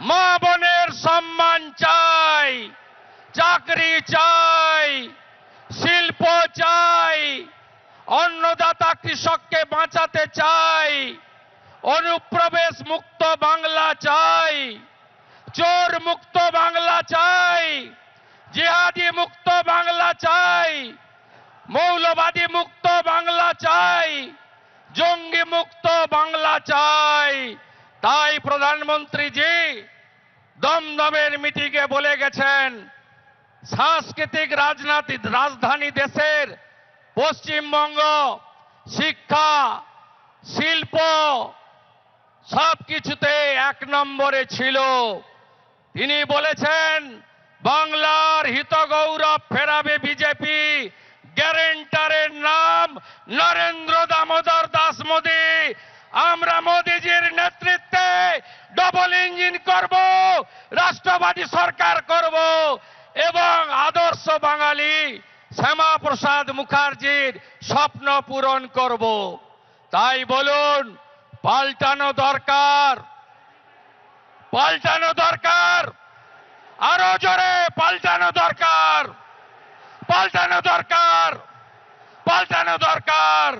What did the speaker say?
মা বোনের সম্মান চাই, চাকরি চাই, শিল্প চাই, অন্নদাতা কৃষককে বাঁচাতে চাই, অনুপ্রবেশ মুক্ত বাংলা চাই, চোর মুক্ত বাংলা চাই, জিহাদি মুক্ত বাংলা চাই, মৌলবাদী মুক্ত বাংলা চাই, জঙ্গি মুক্ত বাংলা চাই। তাই প্রধানমন্ত্রীজি দমদমের মিটিংয়ে বলে গেছেন, সাংস্কৃতিক রাজধানী দেশের পশ্চিমবঙ্গ শিক্ষা, শিল্প সবকিছুতে 1 নম্বরে ছিল। তিনি বলেছেন, বাংলার হিত গৌরব ফেরাবে বিজেপি, গ্যারেন্টারের নাম নরেন্দ্র দামোদর দাস মোদী। আমরা মোদীজির নেতৃত্বে ডবল ইঞ্জিন করব, রাষ্ট্রবাদী সরকার করব এবং আদর্শ বাঙালি শ্যামাপ্রসাদ মুখার্জির স্বপ্ন পূরণ করব। তাই বলুন, পাল্টানো দরকার, পাল্টানো দরকার, আরো জোরে পাল্টানো দরকার, পাল্টানো দরকার, পাল্টানো দরকার।